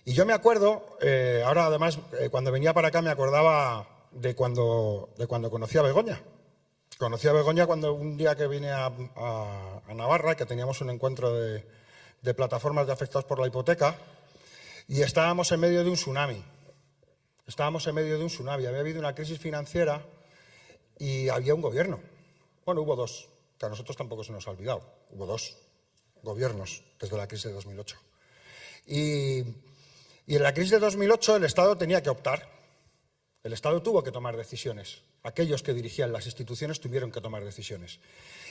Y yo me acuerdo, ahora además, cuando venía para acá me acordaba de cuando conocí a Begoña. Conocí a Begoña cuando un día que vine a Navarra, que teníamos un encuentro de plataformas de afectados por la hipoteca, y estábamos en medio de un tsunami. Había habido una crisis financiera y había un gobierno. Bueno, hubo dos, que a nosotros tampoco se nos ha olvidado. Hubo dos gobiernos desde la crisis de 2008. Y en la crisis de 2008 el Estado tenía que optar. El Estado tuvo que tomar decisiones. Aquellos que dirigían las instituciones tuvieron que tomar decisiones.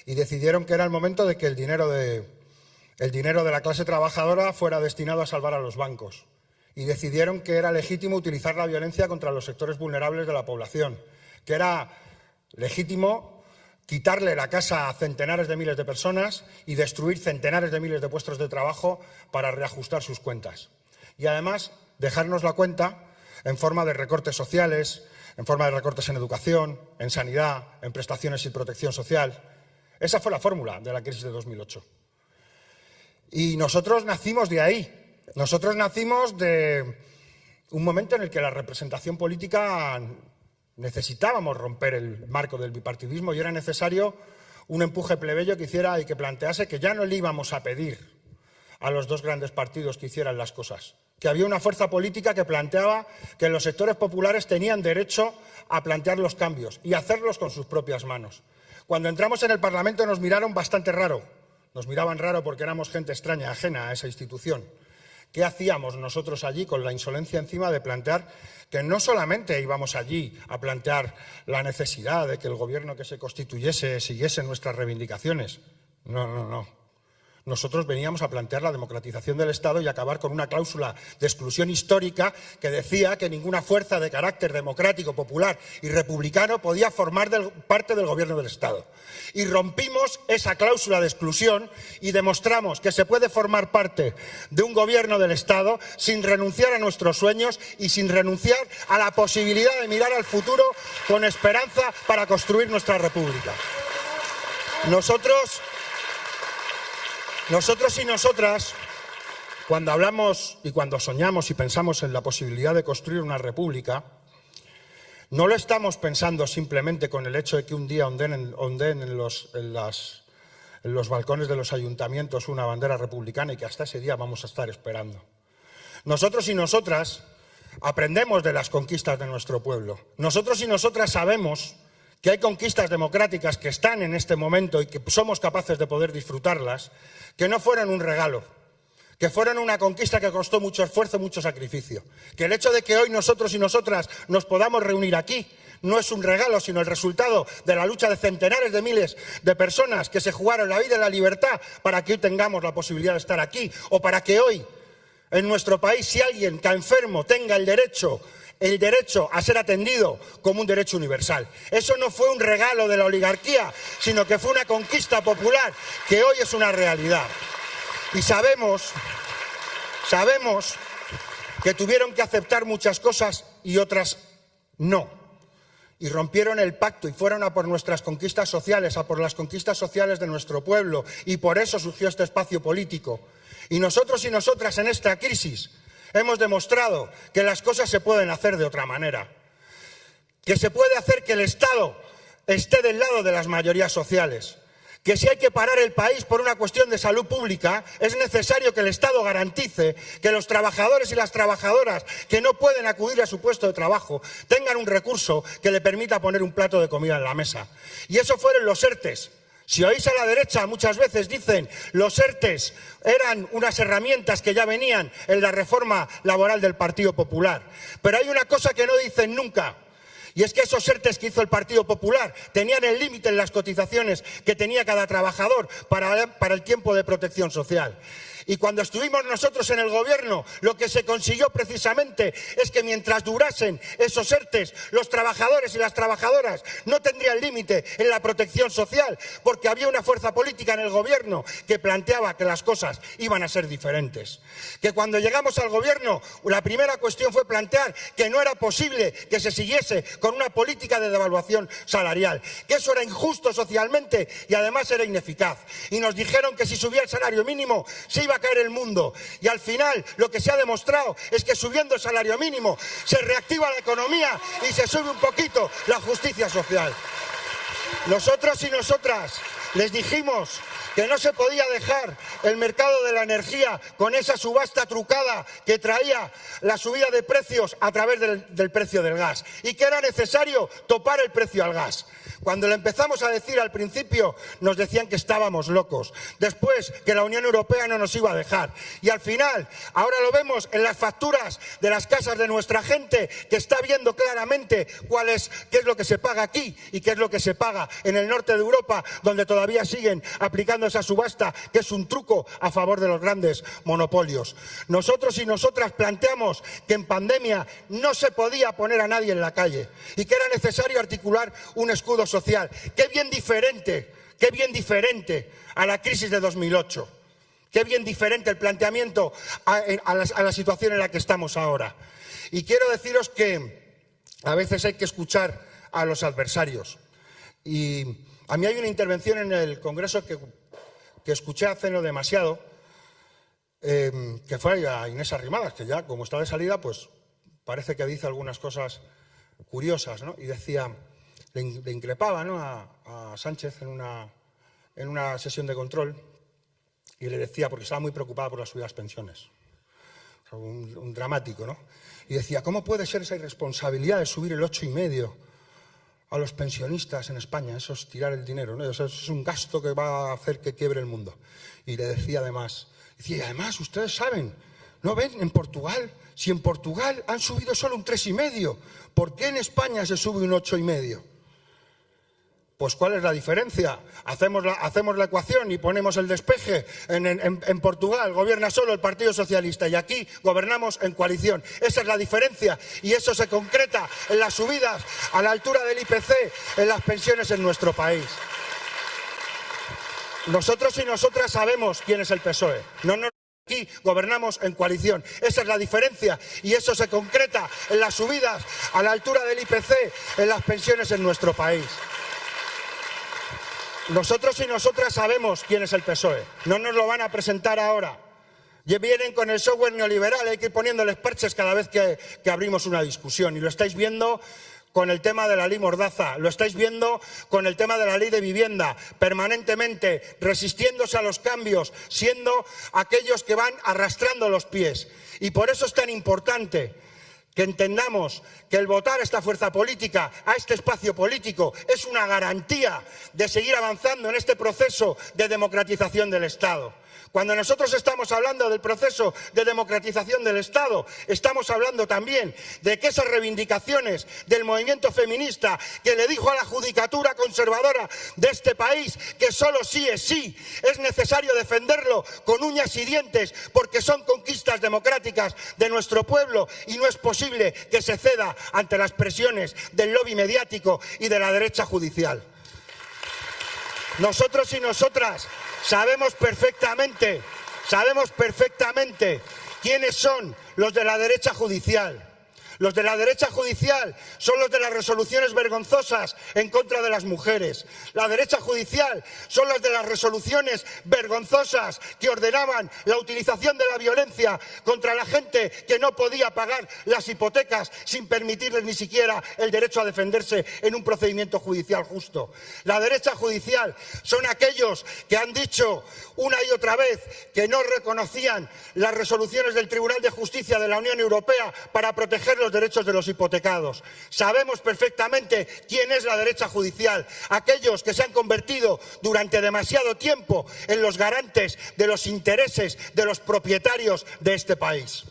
Y decidieron que era el momento de que el dinero de la clase trabajadora fuera destinado a salvar a los bancos. Y decidieron que era legítimo utilizar la violencia contra los sectores vulnerables de la población. Que era legítimo quitarle la casa a centenares de miles de personas y destruir centenares de miles de puestos de trabajo para reajustar sus cuentas. Y además dejarnos la cuenta en forma de recortes sociales, en forma de recortes en educación, en sanidad, en prestaciones y protección social. Esa fue la fórmula de la crisis de 2008. Y nosotros nacimos de ahí. Nosotros nacimos de un momento en el que la representación política necesitábamos romper el marco del bipartidismo y era necesario un empuje plebeyo que hiciera y que plantease que ya no le íbamos a pedir a los dos grandes partidos que hicieran las cosas, que había una fuerza política que planteaba que los sectores populares tenían derecho a plantear los cambios y hacerlos con sus propias manos. Cuando entramos en el Parlamento nos miraron bastante raro, nos miraban raro porque éramos gente extraña, ajena a esa institución. ¿Qué hacíamos nosotros allí con la insolencia encima de plantear que no solamente íbamos allí a plantear la necesidad de que el gobierno que se constituyese siguiese nuestras reivindicaciones? No. Nosotros veníamos a plantear la democratización del Estado y acabar con una cláusula de exclusión histórica que decía que ninguna fuerza de carácter democrático, popular y republicano podía formar parte del gobierno del Estado. Y rompimos esa cláusula de exclusión y demostramos que se puede formar parte de un gobierno del Estado sin renunciar a nuestros sueños y sin renunciar a la posibilidad de mirar al futuro con esperanza para construir nuestra república. Nosotros y nosotras, cuando hablamos y cuando soñamos y pensamos en la posibilidad de construir una república, no lo estamos pensando simplemente con el hecho de que un día ondeen en los balcones de los ayuntamientos una bandera republicana y que hasta ese día vamos a estar esperando. Nosotros y nosotras aprendemos de las conquistas de nuestro pueblo. Nosotros y nosotras sabemos que hay conquistas democráticas que están en este momento y que somos capaces de poder disfrutarlas, que no fueron un regalo, que fueron una conquista que costó mucho esfuerzo, mucho sacrificio. Que el hecho de que hoy nosotros y nosotras nos podamos reunir aquí no es un regalo, sino el resultado de la lucha de centenares de miles de personas que se jugaron la vida y la libertad para que hoy tengamos la posibilidad de estar aquí, o para que hoy en nuestro país, si alguien está enfermo, tenga el derecho a ser atendido como un derecho universal. Eso no fue un regalo de la oligarquía, sino que fue una conquista popular que hoy es una realidad. Y sabemos que tuvieron que aceptar muchas cosas y otras no. Y rompieron el pacto y fueron a por nuestras conquistas sociales, a por las conquistas sociales de nuestro pueblo. Y por eso surgió este espacio político. Y nosotros y nosotras en esta crisis hemos demostrado que las cosas se pueden hacer de otra manera, que se puede hacer que el Estado esté del lado de las mayorías sociales, que si hay que parar el país por una cuestión de salud pública, es necesario que el Estado garantice que los trabajadores y las trabajadoras que no pueden acudir a su puesto de trabajo tengan un recurso que le permita poner un plato de comida en la mesa. Y eso fueron los ERTEs. Si oís a la derecha, muchas veces dicen los ERTEs eran unas herramientas que ya venían en la reforma laboral del Partido Popular. Pero hay una cosa que no dicen nunca, y es que esos ERTEs que hizo el Partido Popular tenían el límite en las cotizaciones que tenía cada trabajador para el tiempo de protección social. Y cuando estuvimos nosotros en el gobierno, lo que se consiguió precisamente es que mientras durasen esos ERTEs, los trabajadores y las trabajadoras no tendrían límite en la protección social, porque había una fuerza política en el gobierno que planteaba que las cosas iban a ser diferentes. Que cuando llegamos al gobierno, la primera cuestión fue plantear que no era posible que se siguiese con una política de devaluación salarial, que eso era injusto socialmente y además era ineficaz. Y nos dijeron que si subía el salario mínimo se iba iba a caer el mundo. Y al final lo que se ha demostrado es que subiendo el salario mínimo se reactiva la economía y se sube un poquito la justicia social. Nosotros y nosotras les dijimos que no se podía dejar el mercado de la energía con esa subasta trucada que traía la subida de precios a través del precio del gas y que era necesario topar el precio al gas. Cuando le empezamos a decir al principio nos decían que estábamos locos, después que la Unión Europea no nos iba a dejar y al final ahora lo vemos en las facturas de las casas de nuestra gente que está viendo claramente qué es lo que se paga aquí y qué es lo que se paga en el norte de Europa, donde todavía siguen aplicando esa subasta que es un truco a favor de los grandes monopolios. Nosotros y nosotras planteamos que en pandemia no se podía poner a nadie en la calle y que era necesario articular un escudo social. Qué bien diferente a la crisis de 2008. Qué bien diferente el planteamiento a la situación en la que estamos ahora. Y quiero deciros que a veces hay que escuchar a los adversarios. Y a mí hay una intervención en el Congreso que escuché hace no demasiado, que fue a Inés Arrimadas, que ya como está de salida, pues parece que dice algunas cosas curiosas, ¿no? Y decía, le increpaba, ¿no?, a Sánchez en una sesión de control y le decía, porque estaba muy preocupada por la subida de las pensiones, un dramático, ¿no? Y decía, ¿cómo puede ser esa irresponsabilidad de subir el 8,5 a los pensionistas en España? Eso es tirar el dinero, ¿no? Eso es un gasto que va a hacer que quiebre el mundo. Y le decía además, ustedes saben, ¿no ven en Portugal? Si en Portugal han subido solo un 3,5, ¿por qué en España se sube un 8,5? Pues ¿cuál es la diferencia? Hacemos la ecuación y ponemos el despeje. En Portugal gobierna solo el Partido Socialista y aquí gobernamos en coalición. Esa es la diferencia y eso se concreta en las subidas a la altura del IPC en las pensiones en nuestro país. Nosotros y nosotras sabemos quién es el PSOE. Aquí gobernamos en coalición. Esa es la diferencia y eso se concreta en las subidas a la altura del IPC en las pensiones en nuestro país. Nosotros y nosotras sabemos quién es el PSOE. No nos lo van a presentar ahora. Y vienen con el software neoliberal, hay que ir poniéndoles parches cada vez que abrimos una discusión. Y lo estáis viendo con el tema de la ley Mordaza, lo estáis viendo con el tema de la ley de vivienda, permanentemente resistiéndose a los cambios, siendo aquellos que van arrastrando los pies. Y por eso es tan importante que entendamos que el votar a esta fuerza política, a este espacio político, es una garantía de seguir avanzando en este proceso de democratización del Estado. Cuando nosotros estamos hablando del proceso de democratización del Estado, estamos hablando también de que esas reivindicaciones del movimiento feminista que le dijo a la judicatura conservadora de este país que solo sí es sí, es necesario defenderlo con uñas y dientes porque son conquistas democráticas de nuestro pueblo y no es posible que se ceda ante las presiones del lobby mediático y de la derecha judicial. Nosotros y nosotras sabemos perfectamente quiénes son los de la derecha judicial. Los de la derecha judicial son los de las resoluciones vergonzosas en contra de las mujeres. La derecha judicial son los de las resoluciones vergonzosas que ordenaban la utilización de la violencia contra la gente que no podía pagar las hipotecas sin permitirles ni siquiera el derecho a defenderse en un procedimiento judicial justo. La derecha judicial son aquellos que han dicho una y otra vez que no reconocían las resoluciones del Tribunal de Justicia de la Unión Europea para proteger los derechos de los hipotecados. Sabemos perfectamente quién es la derecha judicial, aquellos que se han convertido durante demasiado tiempo en los garantes de los intereses de los propietarios de este país.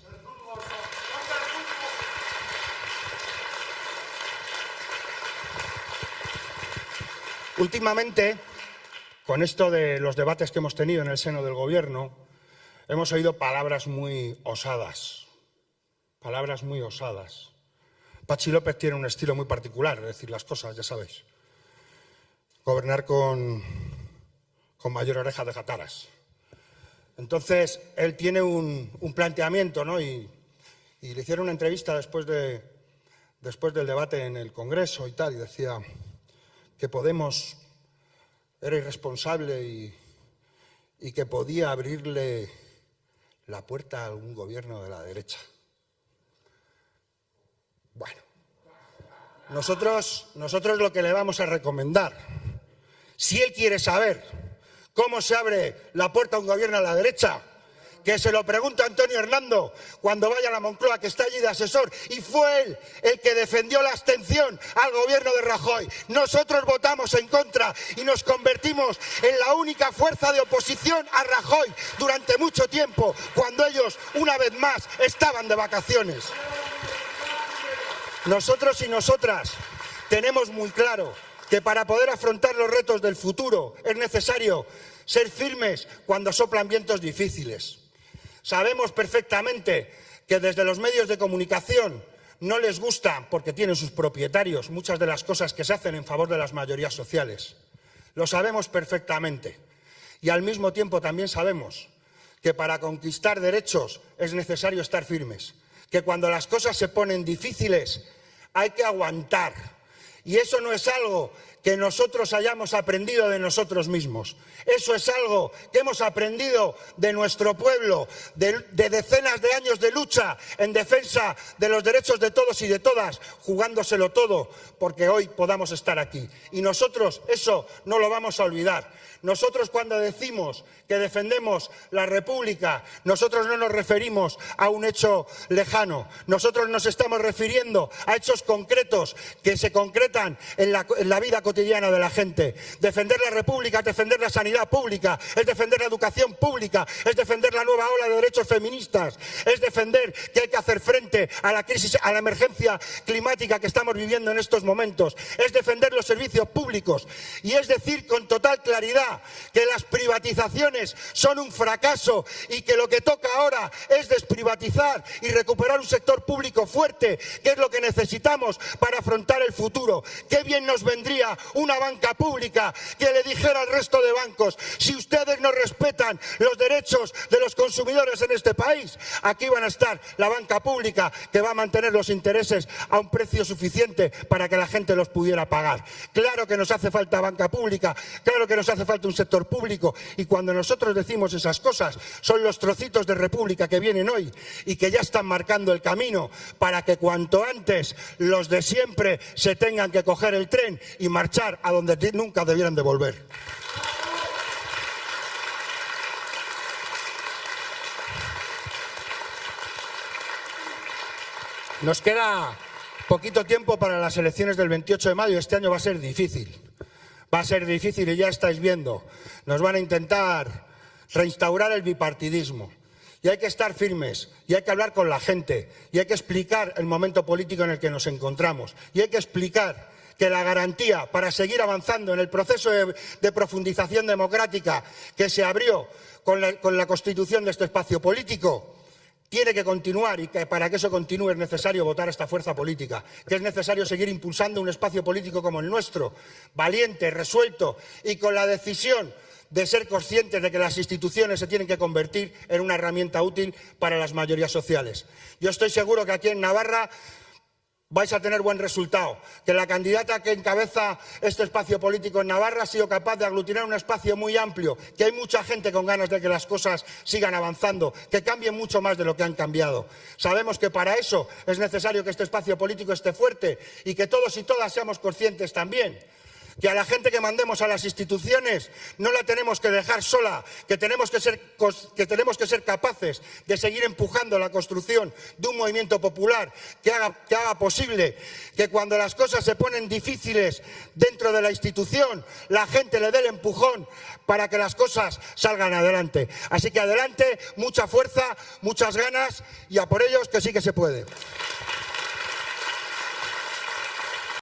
Últimamente, con esto de los debates que hemos tenido en el seno del Gobierno, hemos oído palabras muy osadas. Patxi López tiene un estilo muy particular de decir las cosas, ya sabéis. Gobernar con mayor oreja de jataras. Entonces, él tiene un planteamiento, ¿no? Y le hicieron una entrevista después del debate en el Congreso y tal, y decía que Podemos era irresponsable y que podía abrirle la puerta a algún gobierno de la derecha. Bueno, nosotros lo que le vamos a recomendar, si él quiere saber cómo se abre la puerta a un gobierno a la derecha, que se lo pregunte a Antonio Hernando cuando vaya a la Moncloa, que está allí de asesor, y fue él el que defendió la abstención al gobierno de Rajoy. Nosotros votamos en contra y nos convertimos en la única fuerza de oposición a Rajoy durante mucho tiempo, cuando ellos, una vez más, estaban de vacaciones. Nosotros y nosotras tenemos muy claro que para poder afrontar los retos del futuro es necesario ser firmes cuando soplan vientos difíciles. Sabemos perfectamente que desde los medios de comunicación no les gusta, porque tienen sus propietarios, muchas de las cosas que se hacen en favor de las mayorías sociales. Lo sabemos perfectamente. Y al mismo tiempo también sabemos que para conquistar derechos es necesario estar firmes. Que cuando las cosas se ponen difíciles hay que aguantar. Y eso no es algo que nosotros hayamos aprendido de nosotros mismos. Eso es algo que hemos aprendido de nuestro pueblo, de decenas de años de lucha en defensa de los derechos de todos y de todas, jugándoselo todo porque hoy podamos estar aquí. Y nosotros eso no lo vamos a olvidar. Nosotros cuando decimos que defendemos la República, nosotros no nos referimos a un hecho lejano. Nosotros nos estamos refiriendo a hechos concretos que se concretan en la vida cotidiana de la gente. Defender la República es defender la sanidad pública, es defender la educación pública, es defender la nueva ola de derechos feministas, es defender que hay que hacer frente a la crisis, a la emergencia climática que estamos viviendo en estos momentos, es defender los servicios públicos y es decir con total claridad que las privatizaciones son un fracaso y que lo que toca ahora es desprivatizar y recuperar un sector público fuerte, que es lo que necesitamos para afrontar el futuro. Qué bien nos vendría una banca pública que le dijera al resto de bancos: si ustedes no respetan los derechos de los consumidores en este país, aquí van a estar la banca pública que va a mantener los intereses a un precio suficiente para que la gente los pudiera pagar. Claro que nos hace falta banca pública, claro que nos hace falta un sector público, y cuando nosotros decimos esas cosas son los trocitos de república que vienen hoy y que ya están marcando el camino para que cuanto antes los de siempre se tengan que coger el tren y marchar a donde nunca debieran de volver. Nos queda poquito tiempo para las elecciones del 28 de mayo. Este año va a ser difícil. Va a ser difícil y ya estáis viendo. Nos van a intentar reinstaurar el bipartidismo. Y hay que estar firmes, y hay que hablar con la gente, y hay que explicar el momento político en el que nos encontramos. Y hay que explicar que la garantía para seguir avanzando en el proceso de profundización democrática que se abrió con la constitución de este espacio político tiene que continuar, y que para que eso continúe es necesario votar a esta fuerza política, que es necesario seguir impulsando un espacio político como el nuestro, valiente, resuelto y con la decisión de ser conscientes de que las instituciones se tienen que convertir en una herramienta útil para las mayorías sociales. Yo estoy seguro que aquí en Navarra vais a tener buen resultado, que la candidata que encabeza este espacio político en Navarra ha sido capaz de aglutinar un espacio muy amplio, que hay mucha gente con ganas de que las cosas sigan avanzando, que cambien mucho más de lo que han cambiado. Sabemos que para eso es necesario que este espacio político esté fuerte y que todos y todas seamos conscientes también que a la gente que mandemos a las instituciones no la tenemos que dejar sola, que tenemos que ser capaces de seguir empujando la construcción de un movimiento popular que haga posible que cuando las cosas se ponen difíciles dentro de la institución, la gente le dé el empujón para que las cosas salgan adelante. Así que adelante, mucha fuerza, muchas ganas y a por ellos, que sí que se puede.